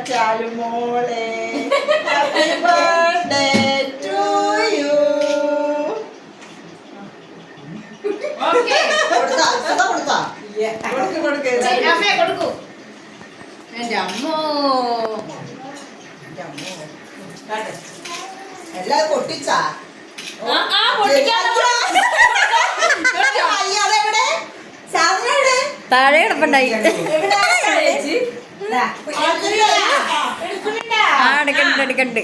ചാലുമോളെ happy birthday to you. എല്ലാം പൊട്ടിച്ചാ താഴെ കിടപ്പുണ്ടായി. എടുക്കണ്ട് എടുക്കണ്ട്.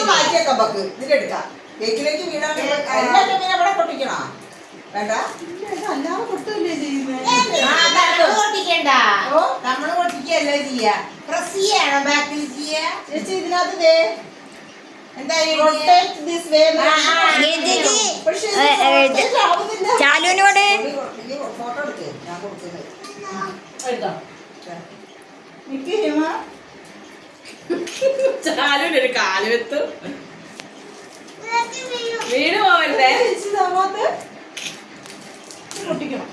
മാറ്റിയേക്കാം പക്ക് ഇതിലെടുക്കാം. കേക്കിലേക്ക് വീണാ എല്ലാവരും മീൻ അവിടെ പൊട്ടിക്കണോ? വേണ്ട, അല്ലാതെ പൊട്ടില്ലേ പൊട്ടിക്കണ്ട, നമ്മള് പൊട്ടിക്കല്ലേ ചെയ്യാ. പ്രസ് ചെയ്യണം, ബാക്കിൽ ചെയ്യാ. ചേച്ചി ഇതിനകത്ത് ദേ ചാലുവിനോട് ഫോട്ടോ എടുക്ക്, ഞാൻ കൊടുക്കുന്നത്. ചാലുവിനൊരു കാലുവെത്ത് വീണ് പോവരുതേ. പൊട്ടിക്കണം.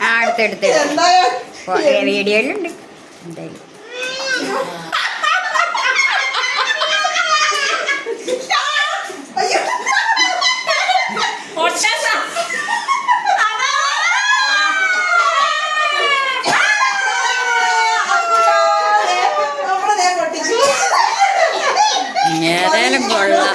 ആ അടുത്തെടുത്ത് വീഡിയോയിലുണ്ട് എന്തായാലും. ഏതായാലും കൊള്ളാം.